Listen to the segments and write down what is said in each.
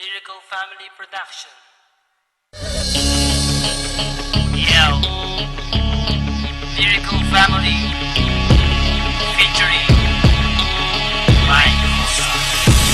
Lyrical Family Production. Yo, Lyrical Family featuring Mike Musa.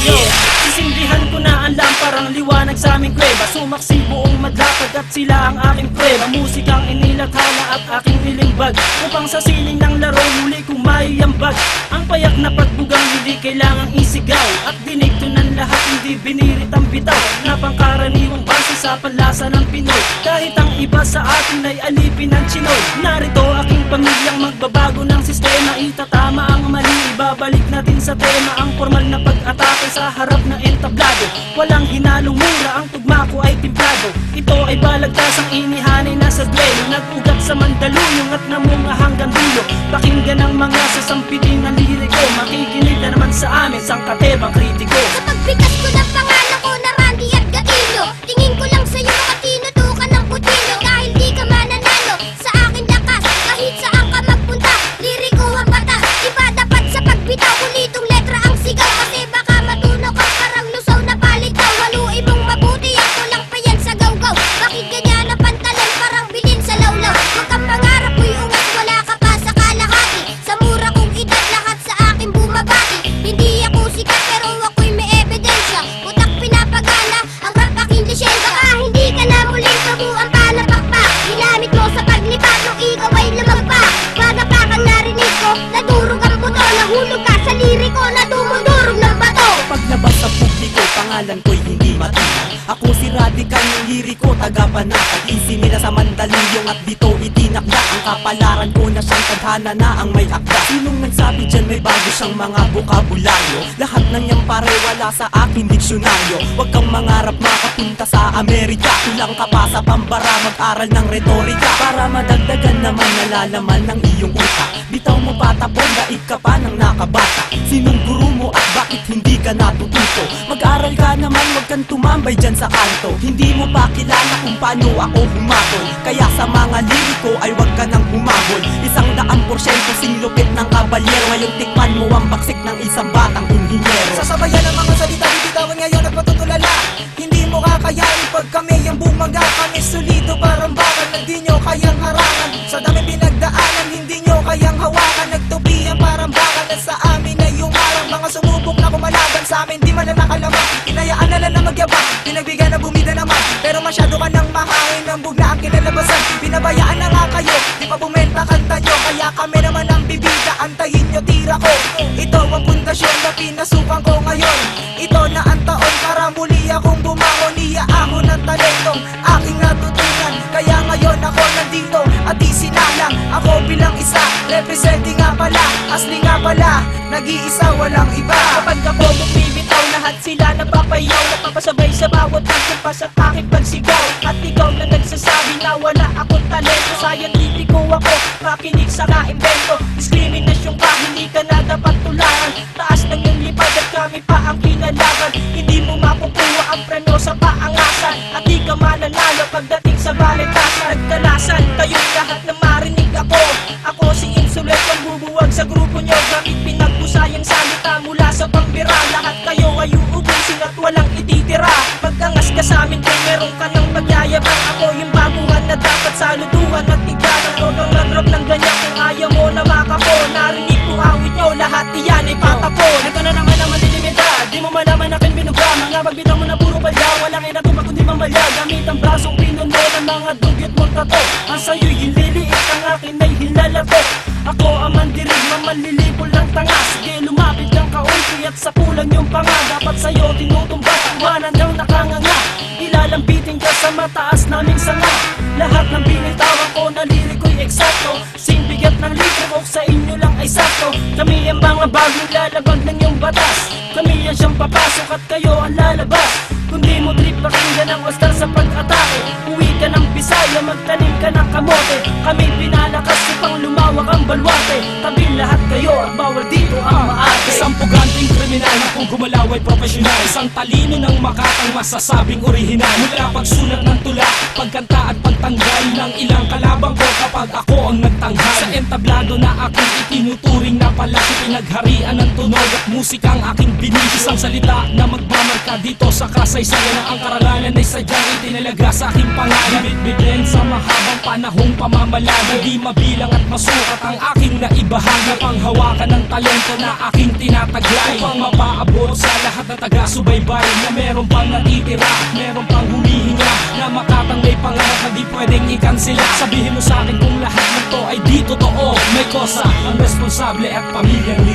Yo, sisindihan ko na ang lamparang liwanag sa aming kuweba. Sumaksi buong madlapad at sila ang aking prueba. Musikang inilathala at aking nilimbag, upang sa sining ng laro muli kong maiambag. Ang payak na pagbugang hindi kailangang isigaw, at dinigto ng lahat hindi binirit ang bitaw, na pangkaraniwang base sa panlasa ng Pinoy. Kahit ang iba sa atin ay alipin ng Chinoy, narito aking pamilyang magbabago ng sistema. Itatama ang mali, ibabalik natin sa tema ang formal na pag-atake sa harap ng entablado. Walang hinalong mura, ang tugma ko ay timplado. Ito ay balagtasang inihanay na sa duelo, nag-ugat sa Mandaluyong at namunga hanggang dulo. Pakinggan ang mga sasampitin ng liriko, makikinig na naman sa amin sang katebang kritiko. Sa pagbigas ko ng pangalan ko na Randy at Gatillo, tingin ko lang sa'yo makatinutukan ng kutsilyo. Dahil di ka mananalo sa akin lakas, kahit saan ka magpunta, liriko ang batas. Iba dapat sa pagbitaw, kulitong letra ang sigaw, kasi baka matunaw ka parang lusaw na palitaw. Haluin mong mabuti, ako lang pa yan sa gawgaw. Bakit ganyan na pantalan parang bilin sa lawlaw? Huwag kang pangarap mo'y ungat, wala ka pa sa kalahati. Sa mura kong edad lahat sa akin bumabati. Hindi ako sikat pero ako'y may ebidensya. Utak pinapagana, ang rap aking lisensya. Baka hindi ka na muling pabuang palapakpak. Ginamit mo sa paglipat nung ikaw ay lumagpak. Pagapakang narinig ko, nadurog ang buto. Nahulog ka sa liriko na dumudurog ng bato. Paglabas sa publiko, pangalan ko'y hindi matinag. Ako si Radical ng liriko, taga-panatag. Isinila sa Mandaluyong at dito itinakda. Ang kapalaran ko na siyang tadhana na ang may akda. Sinong nagsabi dyan may bago siyang mga bokabularyo? Lahat ng yan pare wala sa aking diksyonaryo. Huwag kang mangarap makapunta sa Amerika. Kulang ka pa sa pambara, mag-aral ng retorika, para madagdagan naman nalalaman ng iyong utak. Bitaw mo patapon, daig ka pa ng nakabata. Sinong guru mo at bakit hindi ka natututo? Mag-aral ka naman, wag kang tumambay dyan sa kanto. Hindi mo pa kilala kung paano ako humabol, kaya sa mga liriko ay wag ka nang humabol. 100% singlupit ng kabalyero, ngayon tikman mo ang baksik ng isang batang inhinyero. Sasabayan ng mga salita, bibitawan ngayon at matutulala. Hindi mo kakayanin pag kami yung bumaga. Kami solido parang bakal na di nyo kayang harangan. Sa dami pinagdaanan, hindi nyo kayang hawakan. Nagtupian parang bakal na sa amin ay umarang. Mga sumubok na kumalaban sa amin, di man na nakalaman. Hinayaan na lang na magyabang, pinagbigyan na bumida naman. Pero masyado ka nang mahangin, ng bugna ang kinalabasan. Pinabayaan na nga kayo, di pa bumenta kanta nyo. Kaya kami naman ang bibida, antayin nyo tira ko. Ito ang pundasyon na pinasukan ko ngayon. Ito na ang taon para muli akong bumangon. Iyaahon ng talentong aking natutunan. Kaya ngayon ako nandito at di sinalang. Ako bilang isa, representing nga pala, asli nga pala, nag-iisa walang iba. Kapag ako bumibitaw, lahat sila napapayaw, napapasabay sa bawat pagkumpas at aking pagsigaw. At ikaw na nagsasabi na wala akong talento, scientifico ako, makinig sa kaimbento. Diskriminasyong ka, hindi ka na dapat tularan. Taas ng iyong lipad at kami pa ang kinalaban. Hindi mo makukuha ang preno sa paangasan, at di ka mananalo pagdating sa baletasan. Nagdalasan kayong lahat na marinig ako. Ako si Insulet, ang bubuwag sa grupo nyo. Gamit pinagpusayang salita mula sa pambira. Lahat kayo ay uubusin at walang ititira. Magkangas ka sa amin kung meron ka ng magyayabang. Ako yung baguhan na dapat saluduhan at tiganan. Huwag kang nag-rap ng ganyan kung ayaw mo na makako. Narinig ko awit nyo, lahat iyan ay patapon. Ito na naman ang malilimita, di mo malaman akin binuga. Mga magbitaw mo na puro palya, walang inatubag kundi mamalya. Gamit ang brasong pinuno ng mga dugyot mong tato. Ang sa'yo'y hililiit, ang akin ay hilalato. Ako ang mandirig, mamalilipol ng tanga. Sige lumapit ng kaunti at sa kulang yung panga. Dapat sa'yo tinutumba, iwanan ng nakanganga. Ilalambitin ka sa mataas naming sanga. Lahat ng binitawan ko na liriko'y eksakto. Sing bigat ng litro sa inyo lang ay sakto. Kami ang mga bagong lalabag ng iyong batas. Kami ang siyang papasok at kayo ang lalabas. Kundi mo trip pakinggan ang wastar sa pag-atake. Uwi ka ng Bisaya, magtanim ka ng kamote. Kami pinalakas upang lumawak ang balwate. Tabi lahat kayo at bawal dito ang maate. Isang puganting kriminal na kung gumalaw ay profesional. Isang talino ng makatang masasabing orihinal. Mula pagsulat ng tula, pagkanta at pagtanggal ng ilang kalabang ko kapag ako ang nagtanghal. Sa entablado na aking itinuturing na palaki, pinagharian ng tunog at musikang aking binis. Isang salita na magmamarka dito sa kasaysayan na ang karangalan ay sadyang itinalaga sa aking pangalan. Bibigyan sa mahabang panahong pamamalag, di mabilang at masukat ang aking naibahagi. Panghawakan ng talento na aking tinataglay, upang mapaabot sa lahat na taga-subaybay na meron pang natitira, meron pang humihinga, na makatang may pangarap na di pwedeng ikansila. Sabihin mo sa akin kung lahat ng to ay di totoo, may kosa ang responsable at pamilyang